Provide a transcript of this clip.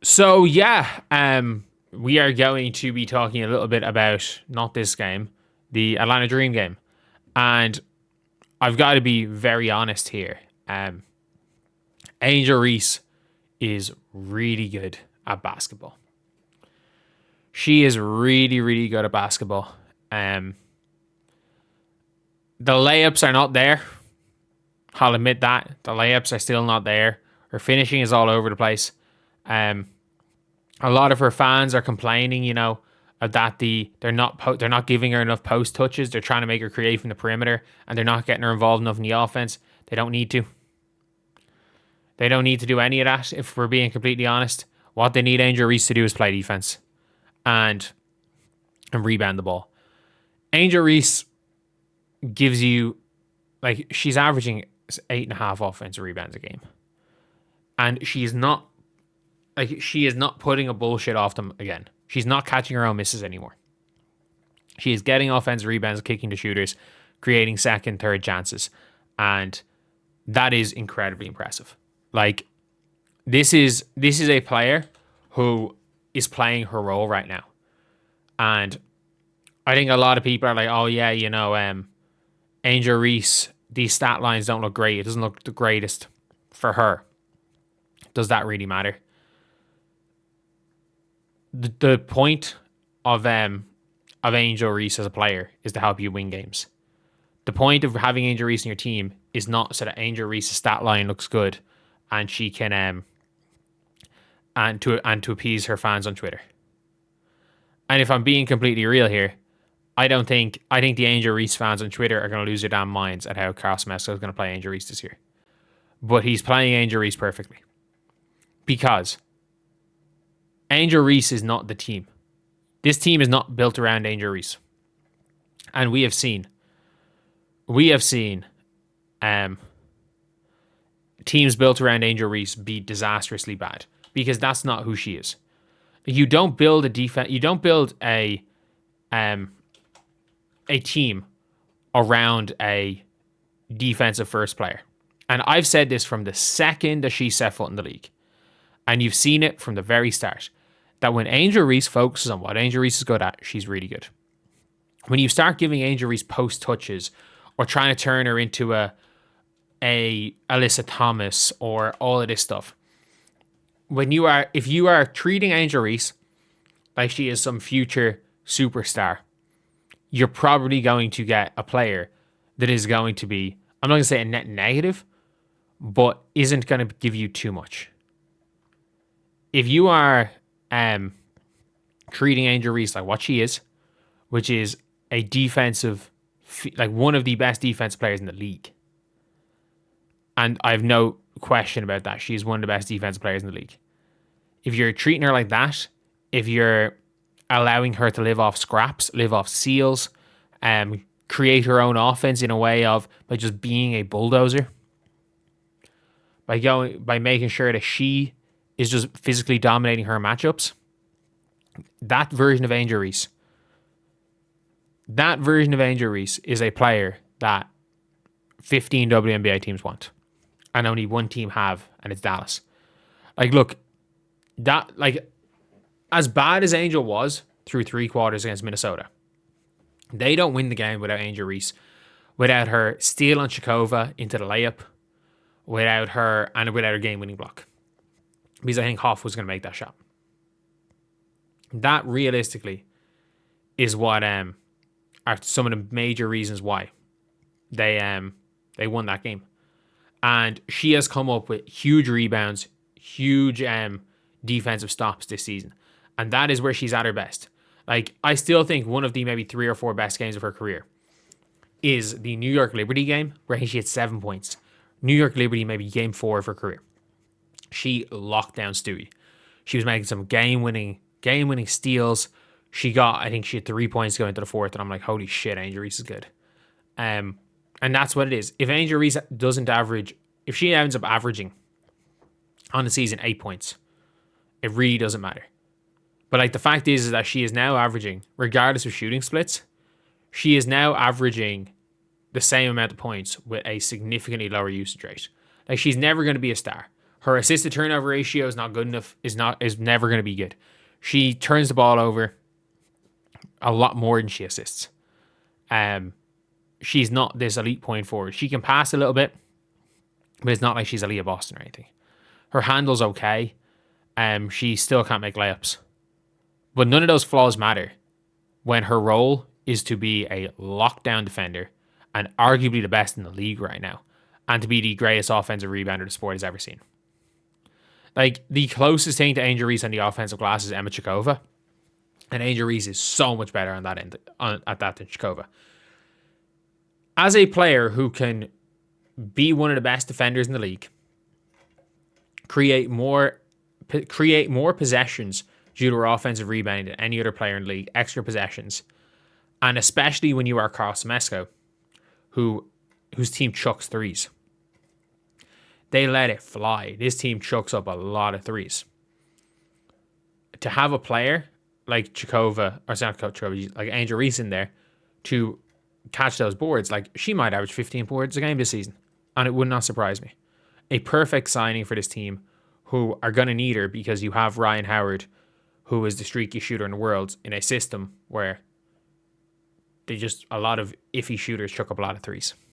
So yeah, we are going to be talking a little bit about not this game, the Atlanta Dream game, and I've got to be very honest here. Angel Reese is really good at basketball. She is really, really good at basketball. Um, the layups are not there. I'll admit that the layups are still not there. Her finishing is all over the place. Um, a lot of her fans are complaining, that they're not giving her enough post touches. They're trying to make her create from the perimeter, and they're not getting her involved enough in the offense. They don't need to. They don't need to do any of that. If we're being completely honest, what they need Angel Reese to do is play defense and rebound the ball. Angel Reese gives you she's averaging 8.5 offensive rebounds a game, and she is not putting a bullshit off them again. She's not catching her own misses anymore. She is getting offensive rebounds, kicking to shooters, creating second, third chances, and that is incredibly impressive. This is a player who is playing her role right now, and I think a lot of people are like, "Oh yeah, Angel Reese, these stat lines don't look great. It doesn't look the greatest for her." Does that really matter? The point of Angel Reese as a player is to help you win games. The point of having Angel Reese in your team is not so that Angel Reese's stat line looks good and she can and to appease her fans on Twitter. And if I'm being completely real here, I think the Angel Reese fans on Twitter are going to lose their damn minds at how Carl Smith is going to play Angel Reese this year. But he's playing Angel Reese perfectly. Because Angel Reese is not the team. This team is not built around Angel Reese. And we have seen teams built around Angel Reese be disastrously bad because that's not who she is. You don't build a defense. You don't build a team around a defensive first player. And I've said this from the second that she set foot in the league. And you've seen it from the very start. That when Angel Reese focuses on what Angel Reese is good at, she's really good. When you start giving Angel Reese post touches or trying to turn her into a Alyssa Thomas or all of this stuff, if you are treating Angel Reese like she is some future superstar, you're probably going to get a player that is going to be, I'm not going to say a net negative, but isn't going to give you too much. If you are treating Angel Reese like what she is, which is a defensive, one of the best defensive players in the league, and I have no question about that, she's one of the best defensive players in the league. If you're treating her like that, if you're allowing her to live off scraps, live off seals, create her own offense in a way of by just being a bulldozer, by making sure that she is just physically dominating her matchups, that version of Angel Reese is a player that 15 WNBA teams want, and only one team have, and it's Dallas. As bad as Angel was through 3 quarters against Minnesota, they don't win the game without Angel Reese, without her steal on Shakova into the layup, without her game-winning block. Because I think Hoff was going to make that shot. That realistically is what are some of the major reasons why they won that game. And she has come up with huge rebounds, huge defensive stops this season. And that is where she's at her best. I still think one of the maybe 3 or 4 best games of her career is the New York Liberty game, where she had 7 points. New York Liberty, maybe game 4 of her career. She locked down Stewie. She was making some game-winning steals. I think she had 3 points going into the 4th, and I'm like, holy shit, Angel Reese is good. And that's what it is. If Angel Reese if she ends up averaging on the season 8 points, it really doesn't matter. But the fact is that she is now averaging, regardless of shooting splits, she is now averaging the same amount of points with a significantly lower usage rate. She's never going to be a star. Her assist to turnover ratio is not good enough. Is never going to be good. She turns the ball over a lot more than she assists. She's not this elite point forward. She can pass a little bit, but it's not like she's Aaliyah Boston or anything. Her handle's okay. She still can't make layups. But none of those flaws matter when her role is to be a lockdown defender and arguably the best in the league right now, and to be the greatest offensive rebounder the sport has ever seen. Like, the closest thing to Angel Reese on the offensive glass is Emma Chikova, and Angel Reese is so much better on that end at that than Chikova. As a player who can be one of the best defenders in the league, create more possessions due to her offensive rebounding than any other player in the league, extra possessions, and especially when you are Carlos whose team chucks threes. They let it fly. This team chucks up a lot of threes. To have a player like Chikova, or not Chikova, like Angel Reese in there to catch those boards, like, she might average 15 boards a game this season, and it would not surprise me. A perfect signing for this team, who are going to need her because you have Ryan Howard, who is the streakiest shooter in the world, in a system where a lot of iffy shooters chuck up a lot of threes.